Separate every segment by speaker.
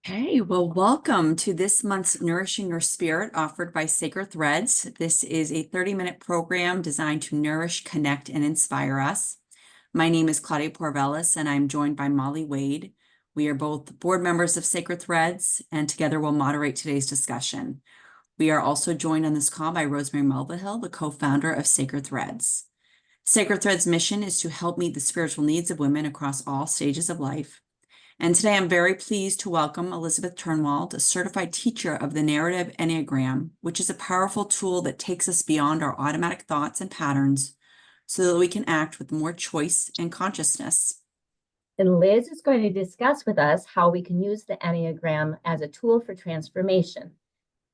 Speaker 1: Hey, well, welcome to this month's Nourishing Your Spirit offered by Sacred Threads. This is a 30-minute program designed to nourish, connect, and inspire us. My name is Claudia Porvelis, and I'm joined by Molly Wade. We are both board members of Sacred Threads, and together we'll moderate today's discussion. We are also joined on this call by Rosemary Mulvihill, the co-founder of Sacred Threads. Sacred Threads' mission is to help meet the spiritual needs of women across all stages of life. And today I'm very pleased to welcome Elizabeth Turnwald, a certified teacher of the narrative Enneagram, which is a powerful tool that takes us beyond our automatic thoughts and patterns so that we can act with more choice and consciousness.
Speaker 2: And Liz is going to discuss with us how we can use the Enneagram as a tool for transformation.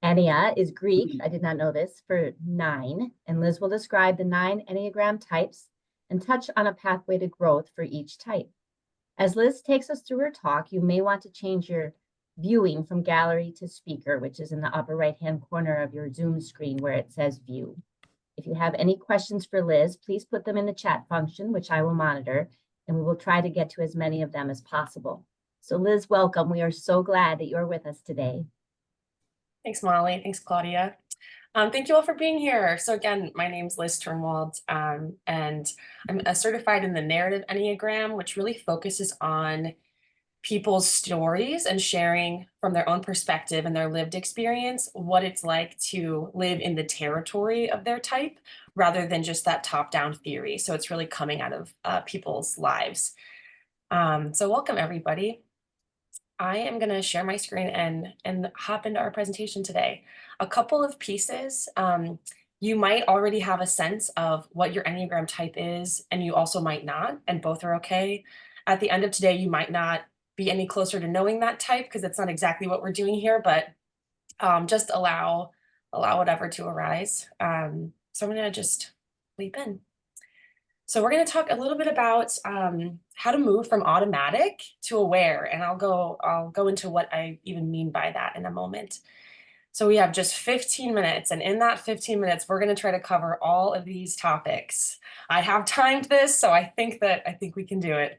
Speaker 2: Ennea is Greek, I did not know this, for 9, and Liz will describe the 9 Enneagram types and touch on a pathway to growth for each type. As Liz takes us through her talk, you may want to change your viewing from gallery to speaker, which is in the upper right-hand corner of your Zoom screen where it says view. If you have any questions for Liz, please put them in the chat function, which I will monitor, and we will try to get to as many of them as possible. So Liz, welcome. We are so glad that you're with us today.
Speaker 3: Thanks, Molly. Thanks, Claudia. Thank you all for being here. So again, my name's Liz Turnwald, and I'm certified in the narrative Enneagram, which really focuses on people's stories and sharing from their own perspective and their lived experience what it's like to live in the territory of their type rather than just that top-down theory. So it's really coming out of people's lives. So welcome, everybody. I am going to share my screen and hop into our presentation today. A couple of pieces. You might already have a sense of what your Enneagram type is, and you also might not, and both are okay. At the end of today, you might not be any closer to knowing that type because it's not exactly what we're doing here, but just allow whatever to arise. So I'm going to just leap in. So we're going to talk a little bit about how to move from automatic to aware, and I'll go into what I even mean by that in a moment. So we have just 15 minutes, and in that 15 minutes, we're going to try to cover all of these topics. I have timed this, so I think we can do it.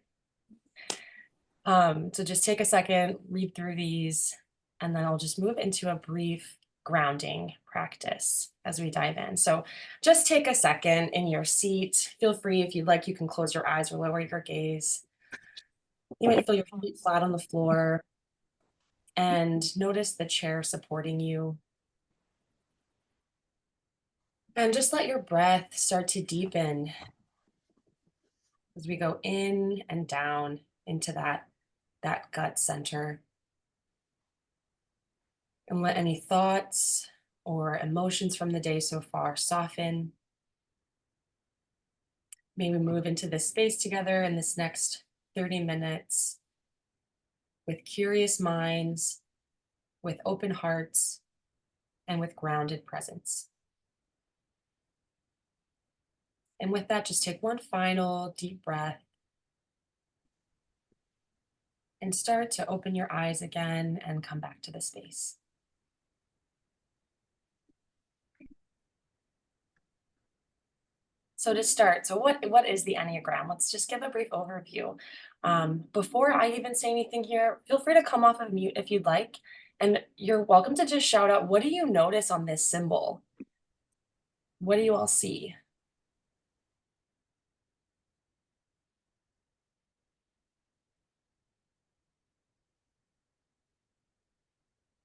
Speaker 3: So just take a second, read through these, and then I'll just move into a brief grounding practice as we dive in. So just take a second in your seat. Feel free, if you'd like, you can close your eyes or lower your gaze. You might feel your feet flat on the floor and notice the chair supporting you. And just let your breath start to deepen as we go in and down into that gut center. And let any thoughts or emotions from the day so far soften. Maybe move into this space together in this next 30 minutes with curious minds, with open hearts, and with grounded presence. And with that, just take one final deep breath and start to open your eyes again and come back to the space. So to start, so what is the Enneagram? Let's just give a brief overview. Before I even say anything here, feel free to come off of mute if you'd like, and you're welcome to just shout out, what do you notice on this symbol? What do you all see?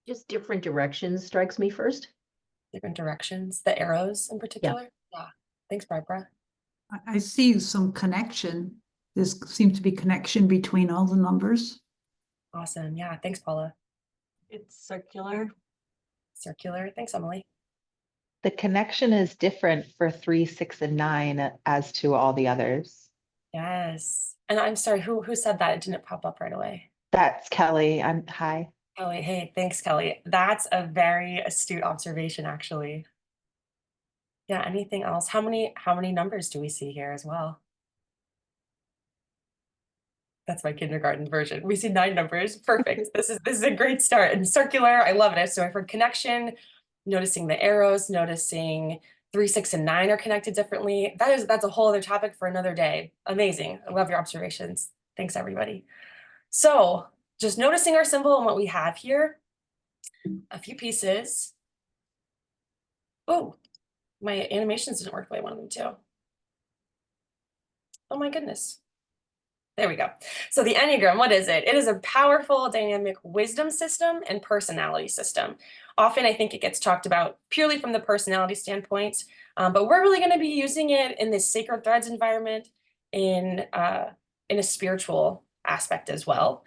Speaker 4: Just different directions strikes me first.
Speaker 3: Different directions, the arrows in particular? Yeah. Thanks, Barbara.
Speaker 5: I see some connection. There seems to be connection between all the numbers.
Speaker 3: Awesome. Yeah. Thanks, Paula.
Speaker 6: It's circular.
Speaker 3: Circular. Thanks, Emily.
Speaker 6: The connection is different for 3, 6, and 9 as to all the others.
Speaker 3: Yes. And I'm sorry, who said that? It didn't pop up right away.
Speaker 6: That's Kelly. Hi.
Speaker 3: Kelly. Hey, thanks, Kelly. That's a very astute observation, actually. Yeah, anything else? How many numbers do we see here as well? That's my kindergarten version. We see 9 numbers. Perfect. This is a great start. And circular, I love it. So I've heard connection, noticing the arrows, noticing 3, 6, and 9 are connected differently. That's a whole other topic for another day. Amazing. I love your observations. Thanks, everybody. So just noticing our symbol and what we have here. A few pieces. Oh, my animations didn't work the way I wanted them to. Oh my goodness. There we go. So the Enneagram, what is it? It is a powerful dynamic wisdom system and personality system. Often I think it gets talked about purely from the personality standpoint, but we're really going to be using it in this Sacred Threads environment in a spiritual aspect as well.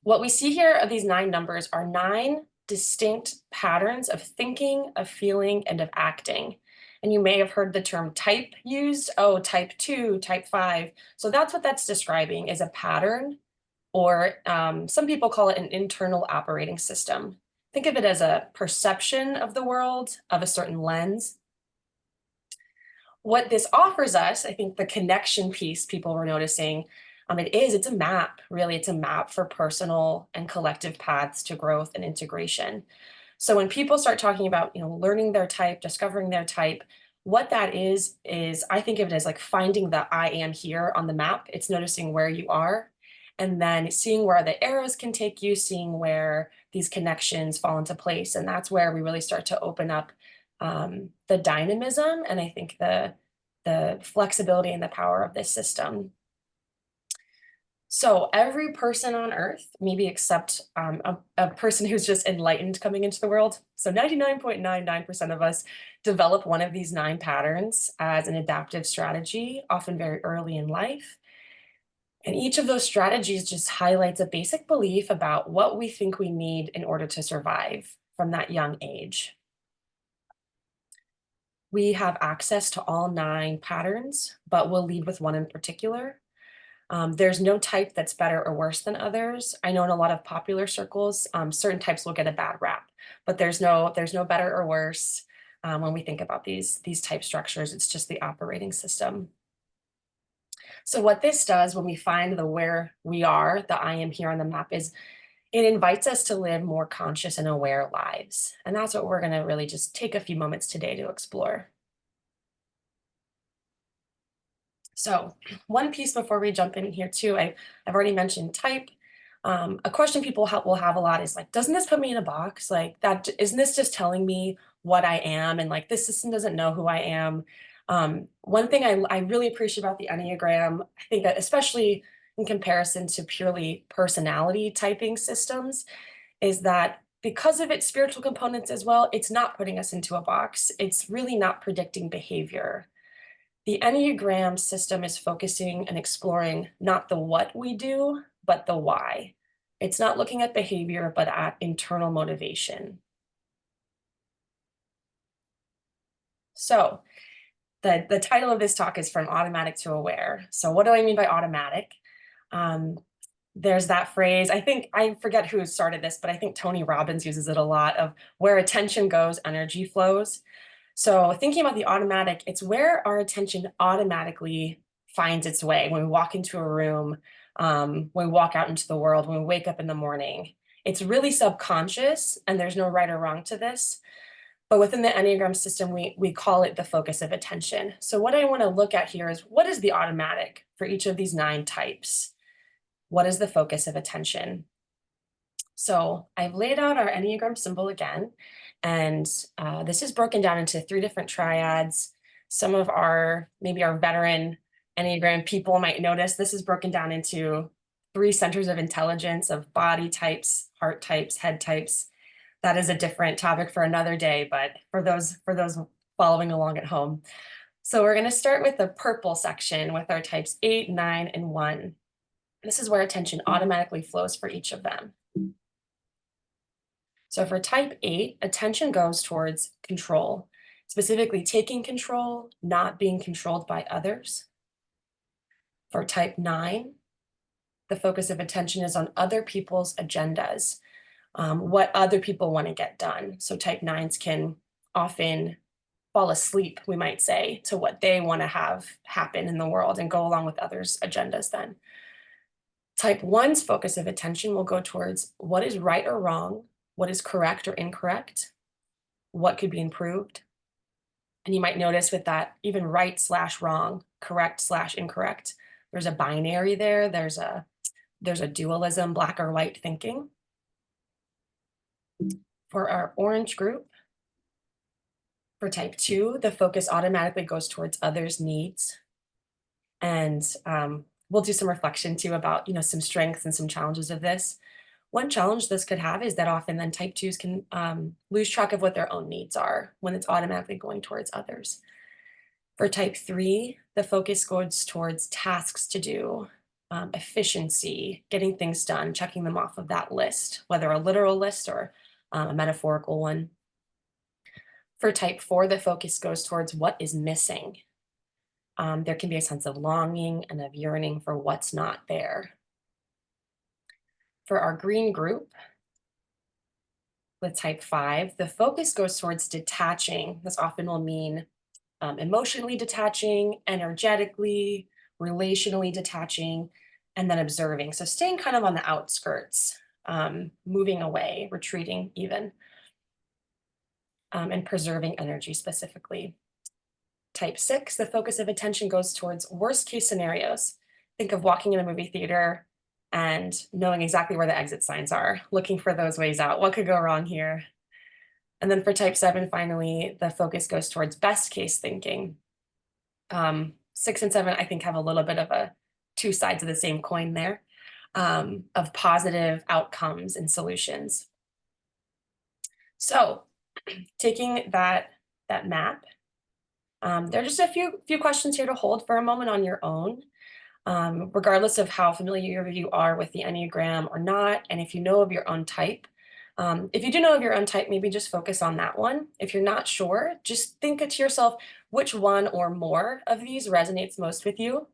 Speaker 3: What we see here of these 9 numbers are 9 distinct patterns of thinking, of feeling, and of acting. And you may have heard the term type used. Oh, type 2, type 5. So that's what that's describing, is a pattern, or some people call it an internal operating system. Think of it as a perception of the world, of a certain lens. What this offers us, I think the connection piece people were noticing, it's a map, really. It's a map for personal and collective paths to growth and integration. So when people start talking about, learning their type, discovering their type, what that is I think of it as like finding the I am here on the map. It's noticing where you are, and then seeing where the arrows can take you, seeing where these connections fall into place. And that's where we really start to open up the dynamism, and I think the flexibility and the power of this system. So every person on earth, maybe except a person who's just enlightened coming into the world, so 99.99% of us develop one of these 9 patterns as an adaptive strategy, often very early in life. And each of those strategies just highlights a basic belief about what we think we need in order to survive from that young age. We have access to all 9 patterns, but we'll lead with one in particular. There's no type that's better or worse than others. I know in a lot of popular circles, certain types will get a bad rap, but there's no better or worse when we think about these type structures. It's just the operating system. So what this does when we find the where we are, the I am here on the map, is it invites us to live more conscious and aware lives. And that's what we're going to really just take a few moments today to explore. So one piece before we jump in here too, I've already mentioned type. A question people will have a lot is like, doesn't this put me in a box? Like, that, isn't this just telling me what I am? And like, this system doesn't know who I am. One thing I really appreciate about the Enneagram, I think that especially in comparison to purely personality typing systems, is that because of its spiritual components as well, it's not putting us into a box. It's really not predicting behavior. The Enneagram system is focusing and exploring not the what we do, but the why. It's not looking at behavior, but at internal motivation. So the title of this talk is From Automatic to Aware. So what do I mean by automatic? There's that phrase, I forget who started this, but I think Tony Robbins uses it a lot, of where attention goes, energy flows. So thinking about the automatic, it's where our attention automatically finds its way when we walk into a room, when we walk out into the world, when we wake up in the morning. It's really subconscious, and there's no right or wrong to this. But within the Enneagram system, we call it the focus of attention. So what I want to look at here is, what is the automatic for each of these 9 types? What is the focus of attention? So I've laid out our Enneagram symbol again, and this is broken down into 3 different triads. Some of maybe our veteran Enneagram people might notice this is broken down into 3 centers of intelligence, of body types, heart types, head types. That is a different topic for another day, but for those following along at home. So we're going to start with the purple section with our types 8, 9, and 1. This is where attention automatically flows for each of them. So for type 8, attention goes towards control, specifically taking control, not being controlled by others. For type 9, the focus of attention is on other people's agendas, what other people want to get done. So type 9s can often fall asleep, we might say, to what they want to have happen in the world and go along with others' agendas then. Type 1's focus of attention will go towards what is right or wrong, what is correct or incorrect, what could be improved. And you might notice with that, even right/wrong, correct/incorrect, there's a binary there. There's a there's a dualism, black or white thinking. For our orange group, for type 2, the focus automatically goes towards others' needs. And we'll do some reflection too about, some strengths and some challenges of this. One challenge this could have is that often then type 2s can lose track of what their own needs are when it's automatically going towards others. For type 3, the focus goes towards tasks to do, efficiency, getting things done, checking them off of that list, whether a literal list or a metaphorical one. For type 4, the focus goes towards what is missing. There can be a sense of longing and of yearning for what's not there. For our green group, with type 5, the focus goes towards detaching. This often will mean emotionally detaching, energetically, relationally detaching, and then observing. So staying kind of on the outskirts, moving away, retreating even, and preserving energy specifically. Type 6, the focus of attention goes towards worst case scenarios. Think of walking in a movie theater and knowing exactly where the exit signs are, looking for those ways out. What could go wrong here? And then for type 7, finally, the focus goes towards best case thinking. 6 and 7, I think, have a little bit of a two sides of the same coin there, of positive outcomes and solutions. So taking that map, there are just a few questions here to hold for a moment on your own, regardless of how familiar you are with the Enneagram or not, and if you know of your own type. If you do know of your own type, maybe just focus on that one. If you're not sure, just think to yourself, which one or more of these resonates most with you?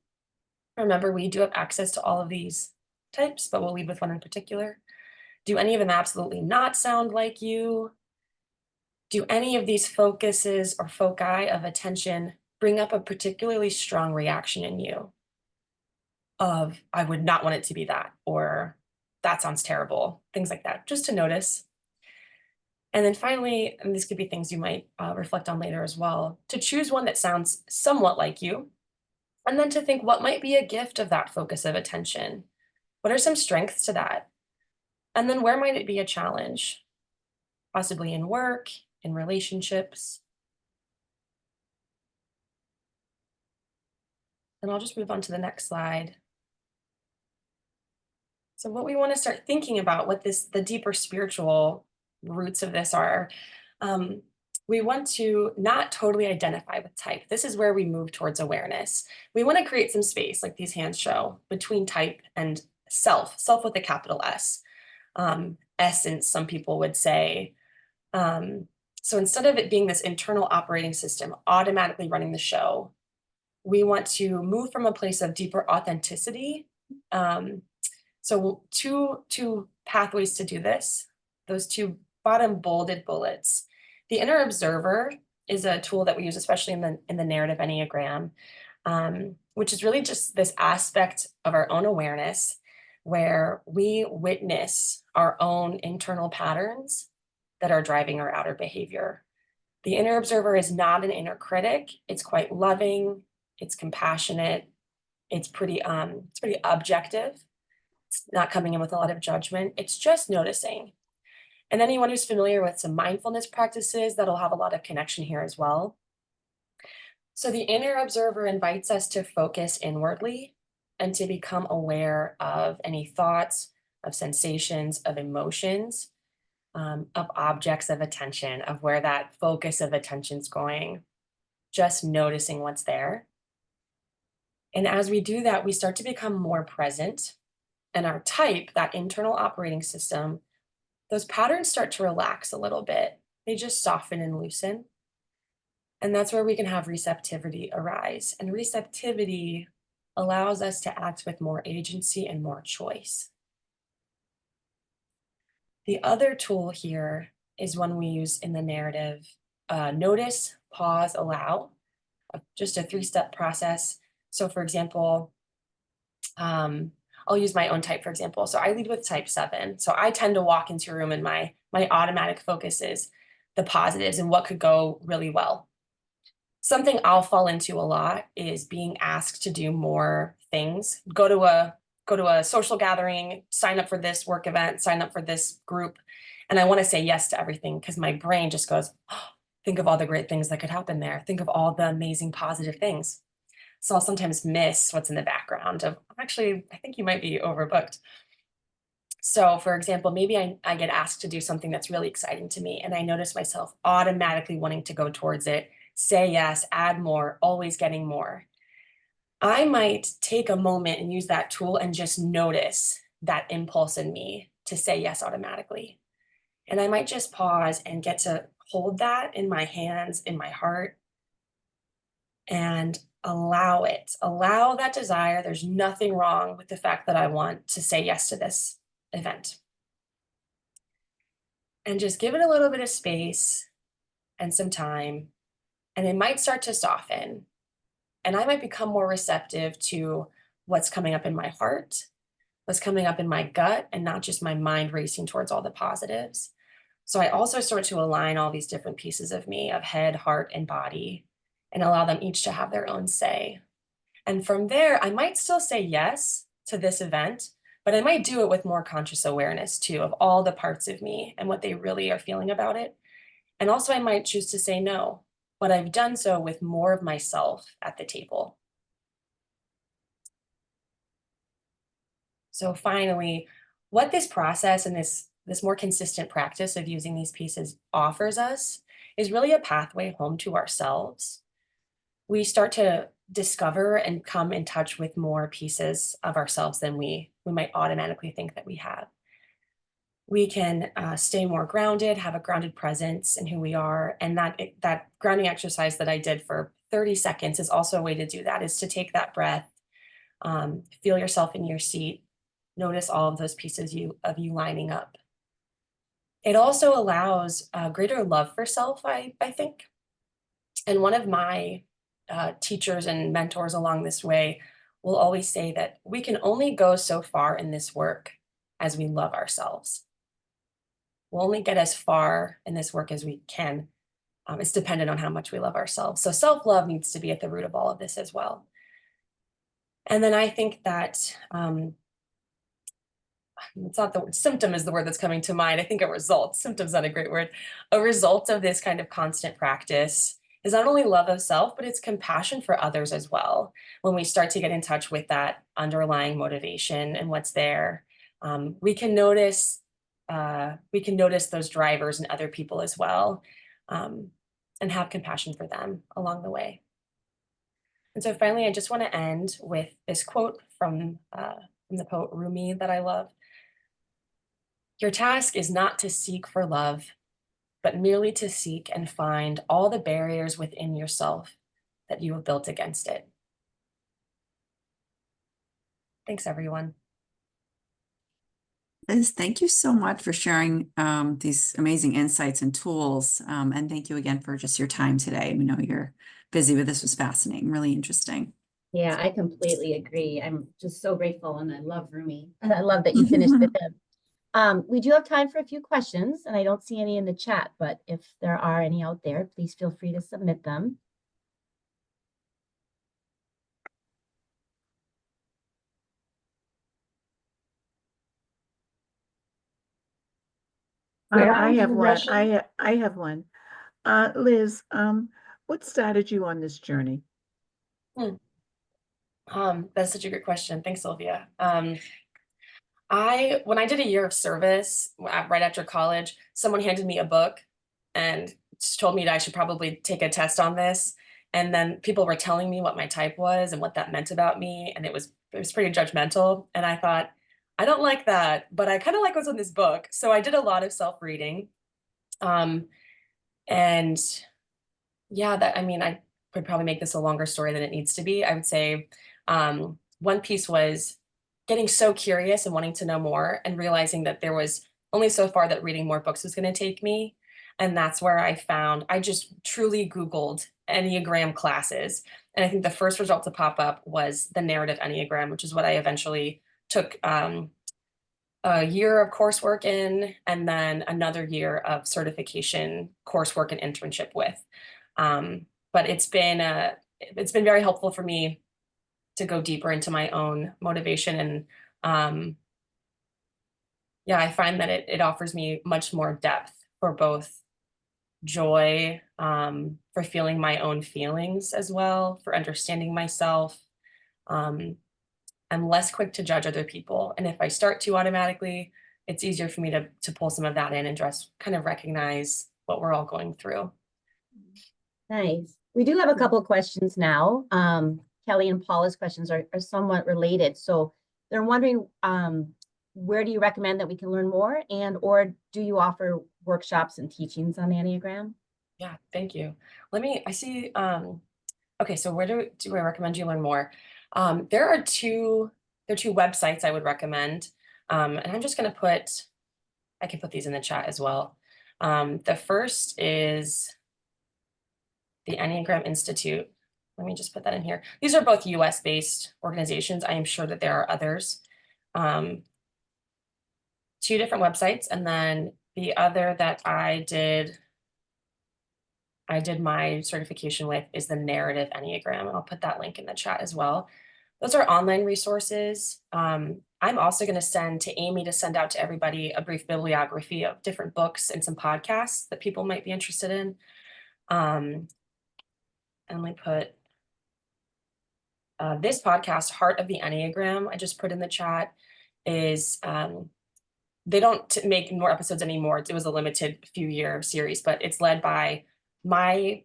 Speaker 3: Remember, we do have access to all of these types, but we'll lead with one in particular. Do any of them absolutely not sound like you? Do any of these focuses or foci of attention bring up a particularly strong reaction in you of, I would not want it to be that, or that sounds terrible, things like that, just to notice. And then finally, and these could be things you might reflect on later as well, to choose one that sounds somewhat like you, and then to think what might be a gift of that focus of attention. What are some strengths to that? And then where might it be a challenge? Possibly in work, in relationships. And I'll just move on to the next slide. So what we want to start thinking about, what the deeper spiritual roots of this are, we want to not totally identify with type. This is where we move towards awareness. We want to create some space, like these hands show, between type and self with a capital S. Essence, some people would say. So instead of it being this internal operating system automatically running the show, we want to move from a place of deeper authenticity. So two pathways to do this, those two bottom bolded bullets. The inner observer is a tool that we use, especially in the narrative Enneagram, which is really just this aspect of our own awareness where we witness our own internal patterns that are driving our outer behavior. The inner observer is not an inner critic. It's quite loving. It's compassionate. It's pretty objective. It's not coming in with a lot of judgment. It's just noticing. And anyone who's familiar with some mindfulness practices, that'll have a lot of connection here as well. So the inner observer invites us to focus inwardly and to become aware of any thoughts, of sensations, of emotions, of objects of attention, of where that focus of attention's going, just noticing what's there. And as we do that, we start to become more present. And our type, that internal operating system, those patterns start to relax a little bit. They just soften and loosen. And that's where we can have receptivity arise. And receptivity allows us to act with more agency and more choice. The other tool here is one we use in the narrative, notice, pause, allow, just a 3-step process. So for example, I'll use my own type, for example. So I lead with type 7. So I tend to walk into a room and my automatic focus is the positives and what could go really well. Something I'll fall into a lot is being asked to do more things, go to go to a social gathering, sign up for this work event, sign up for this group. And I want to say yes to everything because my brain just goes, oh, think of all the great things that could happen there. Think of all the amazing positive things. So I'll sometimes miss what's in the background of, actually, I think you might be overbooked. So for example, maybe I get asked to do something that's really exciting to me and I notice myself automatically wanting to go towards it, say yes, add more, always getting more. I might take a moment and use that tool and just notice that impulse in me to say yes automatically. And I might just pause and get to hold that in my hands, in my heart, and allow it, allow that desire. There's nothing wrong with the fact that I want to say yes to this event. And just give it a little bit of space and some time, and it might start to soften. And I might become more receptive to what's coming up in my heart, what's coming up in my gut, and not just my mind racing towards all the positives. So I also start to align all these different pieces of me, of head, heart, and body, and allow them each to have their own say. And from there, I might still say yes to this event, but I might do it with more conscious awareness too, of all the parts of me and what they really are feeling about it. And also I might choose to say no, but I've done so with more of myself at the table. So finally, what this process and this more consistent practice of using these pieces offers us is really a pathway home to ourselves. We start to discover and come in touch with more pieces of ourselves than we might automatically think that we have. We can stay more grounded, have a grounded presence in who we are. And that grounding exercise that I did for 30 seconds is also a way to do that, is to take that breath, feel yourself in your seat, notice all of those pieces of you lining up. It also allows greater love for self, I think. And one of my teachers and mentors along this way will always say that we can only go so far in this work as we love ourselves. We'll only get as far in this work as we can. It's dependent on how much we love ourselves. So self-love needs to be at the root of all of this as well. And then I think that it's not the word, symptom is the word that's coming to mind. I think a result, symptom's not a great word. A result of this kind of constant practice is not only love of self, but it's compassion for others as well. When we start to get in touch with that underlying motivation and what's there, we can notice those drivers in other people as well, and have compassion for them along the way. And so finally, I just want to end with this quote from the poet Rumi that I love. Your task is not to seek for love, but merely to seek and find all the barriers within yourself that you have built against it. Thanks, everyone.
Speaker 1: Liz, thank you so much for sharing these amazing insights and tools. And thank you again for just your time today. We know you're busy, but this was fascinating, really interesting.
Speaker 2: Yeah, I completely agree. I'm just so grateful, and I love Rumi. And I love that you finished with him. We do have time for a few questions, and I don't see any in the chat, but if there are any out there, please feel free to submit them.
Speaker 7: I have one. I have one. Liz, what started you on this journey?
Speaker 3: That's such a great question. Thanks, Sylvia. When I did a year of service right after college, someone handed me a book and told me that I should probably take a test on this. And then people were telling me what my type was and what that meant about me. And it was pretty judgmental. And I thought, I don't like that, but I kind of like what's in this book. So I did a lot of self-reading. And yeah, I could probably make this a longer story than it needs to be. I would say one piece was getting so curious and wanting to know more and realizing that there was only so far that reading more books was going to take me. And that's where I just truly Googled Enneagram classes. And I think the first result to pop up was the narrative Enneagram, which is what I eventually took a year of coursework in, and then another year of certification coursework and internship with. But it's been very helpful for me to go deeper into my own motivation Yeah, I find that it offers me much more depth for both joy, for feeling my own feelings as well, for understanding myself. I'm less quick to judge other people. And if I start to automatically, it's easier for me to pull some of that in and just kind of recognize what we're all going through.
Speaker 2: Nice. We do have a couple of questions now. Kelly and Paula's questions are somewhat related. So they're wondering, where do you recommend that we can learn more, and or do you offer workshops and teachings on the Enneagram?
Speaker 3: Yeah, thank you. I see, okay, so where do I recommend you learn more? There are two websites I would recommend. And I'm just gonna I can put these in the chat as well. The first is the Enneagram Institute. Let me just put that in here. These are both US based organizations. I am sure that there are others. Two different websites. And then the other that I did my certification with is the Narrative Enneagram. And I'll put that link in the chat as well. Those are online resources. I'm also going to send to Amy to send out to everybody a brief bibliography of different books and some podcasts that people might be interested in. And let me put this podcast, Heart of the Enneagram, I just put in the chat, is they don't make more episodes anymore. It was a limited few year series, but it's led by my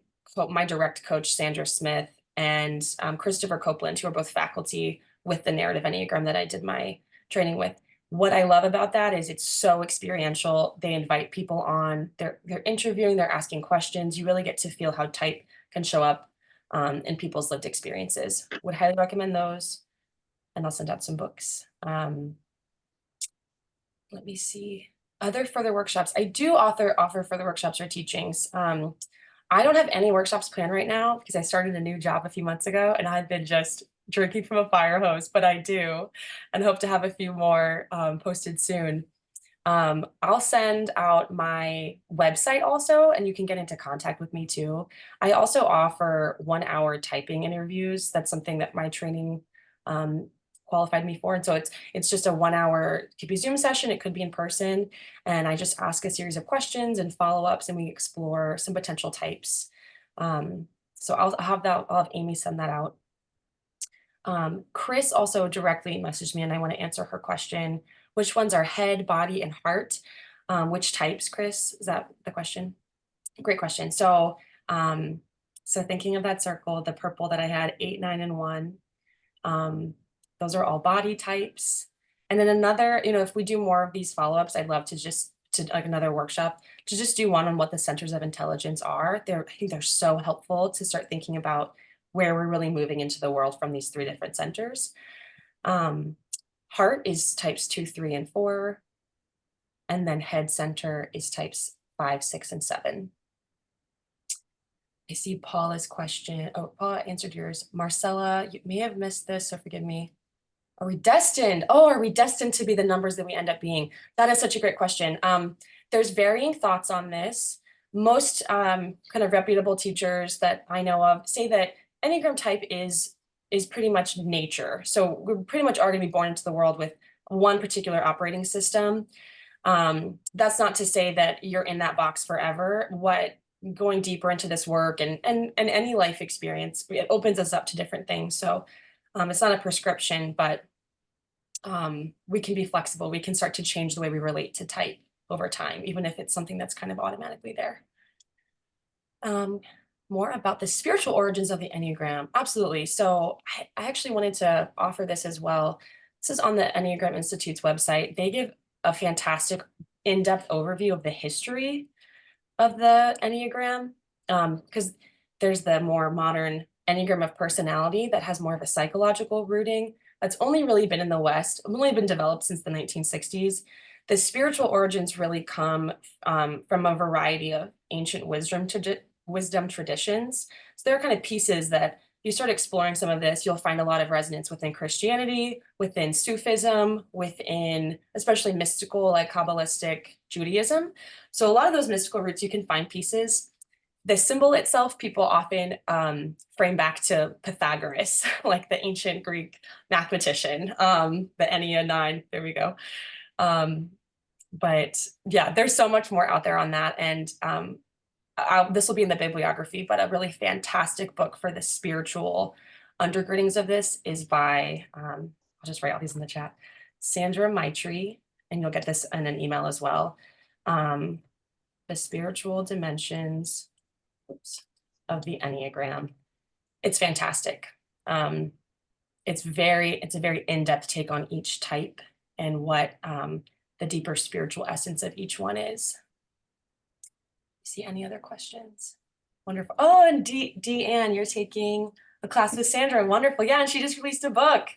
Speaker 3: direct coach, Sandra Smith, and Christopher Copeland, who are both faculty with the Narrative Enneagram that I did my training with. What I love about that is it's so experiential. They invite people on, they're interviewing, they're asking questions. You really get to feel how type can show up in people's lived experiences. Would highly recommend those. And I'll send out some books. Let me see. Other further workshops. I do offer further workshops or teachings. I don't have any workshops planned right now because I started a new job a few months ago and I've been just drinking from a fire hose, but I do and hope to have a few more posted soon. I'll send out my website also, and you can get into contact with me too. I also offer 1-hour typing interviews. That's something that my training qualified me for. And so it's just a 1-hour, could be Zoom session, it could be in person. And I just ask a series of questions and follow-ups and we explore some potential types. So I'll have Amy send that out. Chris also directly messaged me and I want to answer her question. Which ones are head, body, and heart? Which types, Chris? Is that the question? Great question. So, so thinking of that circle, the purple that I had, 8, 9, and 1, those are all body types. And then another, if we do more of these follow-ups, I'd love to like another workshop to just do one on what the centers of intelligence are. I think they're so helpful to start thinking about where we're really moving into the world from these 3 different centers. Heart is types 2, 3, and 4. And then head center is types 5, 6, and 7. I see Paula's question. Oh, Paula answered yours. Marcella, you may have missed this, so forgive me. Are we destined? Oh, are we destined to be the numbers that we end up being? That is such a great question. There's varying thoughts on this. Most kind of reputable teachers that I know of say that Enneagram type is pretty much nature. So we're pretty much are going to be born into the world with one particular operating system. That's not to say that you're in that box forever. Going deeper into this work and any life experience, it opens us up to different things. So it's not a prescription, but we can be flexible. We can start to change the way we relate to type over time, even if it's something that's kind of automatically there. More about the spiritual origins of the Enneagram. Absolutely. So I actually wanted to offer this as well. This is on the Enneagram Institute's website. They give a fantastic in-depth overview of the history of the Enneagram, because there's the more modern Enneagram of personality that has more of a psychological rooting. That's only really been in the West, only been developed since the 1960s. The spiritual origins really come from a variety of ancient wisdom traditions. So there are kind of pieces that you start exploring some of this, you'll find a lot of resonance within Christianity, within Sufism, within especially mystical, like Kabbalistic Judaism. So a lot of those mystical roots, you can find pieces. The symbol itself, people often frame back to Pythagoras, like the ancient Greek mathematician, the Ennea 9, there we go. But yeah, there's so much more out there on that. And this will be in the bibliography, but a really fantastic book for the spiritual undergirdings of this is by, I'll just write all these in the chat, Sandra Maitri, and you'll get this in an email as well. The Spiritual Dimensions of the Enneagram. It's fantastic. It's a very in-depth take on each type and what the deeper spiritual essence of each one is. See any other questions? Wonderful. Oh, and Deanne, you're taking a class with Sandra. Wonderful. Yeah, and she just released a book.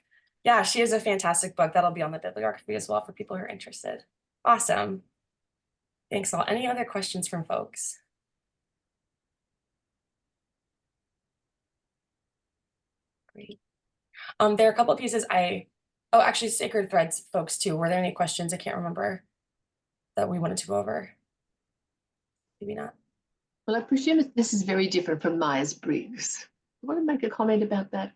Speaker 3: Yeah, she has a fantastic book. That'll be on the bibliography as well for people who are interested. Awesome. Thanks all. Any other questions from folks? Great. There are a couple of pieces oh, actually Sacred Threads folks too. Were there any questions? I can't remember that we wanted to go over. Maybe not.
Speaker 4: Well, I presume this is very different from Myers-Briggs. You want to make a comment about that?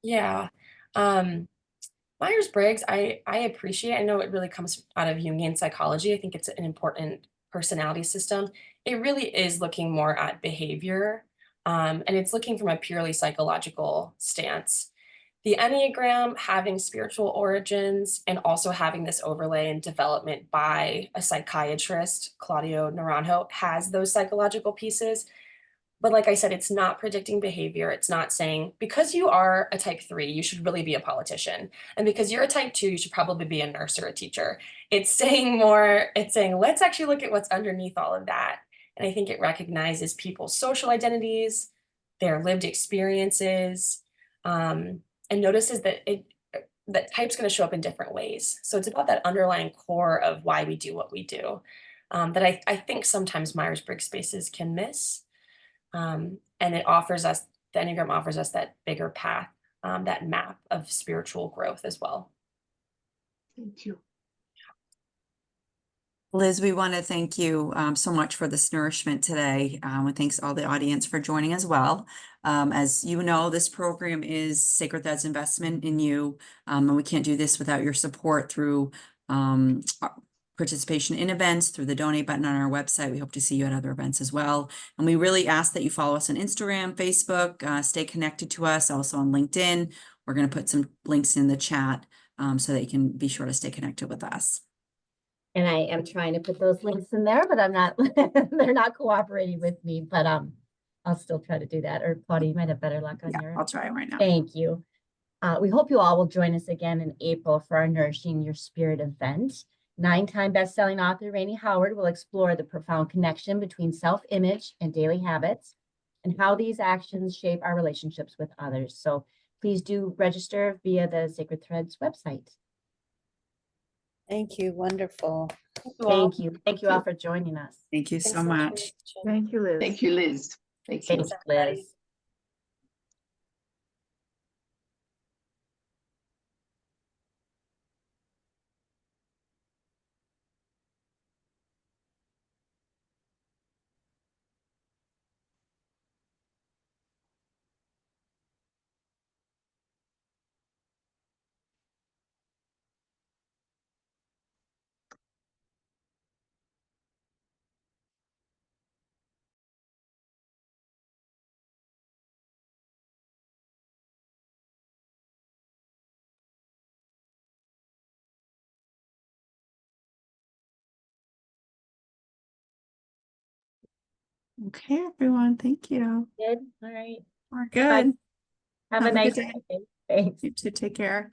Speaker 3: Yeah. Myers-Briggs, I appreciate. I know it really comes out of Jungian psychology. I think it's an important personality system. It really is looking more at behavior, and it's looking from a purely psychological stance. The Enneagram having spiritual origins and also having this overlay and development by a psychiatrist, Claudio Naranjo, has those psychological pieces. But like I said, it's not predicting behavior. It's not saying, because you are a type 3, you should really be a politician. And because you're a type 2, you should probably be a nurse or a teacher. It's saying more, it's saying, let's actually look at what's underneath all of that. And I think it recognizes people's social identities, their lived experiences, and notices that that type's going to show up in different ways. So it's about that underlying core of why we do what we do that I think sometimes Myers-Briggs spaces can miss. And it offers us, the Enneagram offers us that bigger path, that map of spiritual growth as well.
Speaker 4: Thank you.
Speaker 1: Liz, we want to thank you so much for this nourishment today. And thanks all the audience for joining as well. As you know, this program is Sacred Threads investment in you. And we can't do this without your support through participation in events, through the donate button on our website. We hope to see you at other events as well. And we really ask that you follow us on Instagram, Facebook, stay connected to us, also on LinkedIn. We're going to put some links in the chat so that you can be sure to stay connected with us.
Speaker 2: And I am trying to put those links in there, but I'm not, they're not cooperating with me, but I'll still try to do that. Or Claudia, you might have better luck on
Speaker 1: Yeah,
Speaker 2: your.
Speaker 1: I'll try right now.
Speaker 2: Thank you. We hope you all will join us again in April for our Nourishing Your Spirit event. 9-time best-selling author Rainey Howard will explore the profound connection between self-image and daily habits and how these actions shape our relationships with others. So please do register via the Sacred Threads website.
Speaker 8: Thank you. Wonderful.
Speaker 2: Thank you. Thank you all for joining us.
Speaker 1: Thank you so much.
Speaker 7: Thank you, Liz.
Speaker 4: Thank you, Liz. Thank you.
Speaker 2: Thanks, Liz.
Speaker 1: Okay, everyone. Thank you.
Speaker 2: Good. All right.
Speaker 1: We're good.
Speaker 2: Have a
Speaker 1: Have a
Speaker 2: nice
Speaker 1: good day.
Speaker 2: day. Thanks.
Speaker 1: You too. Take care.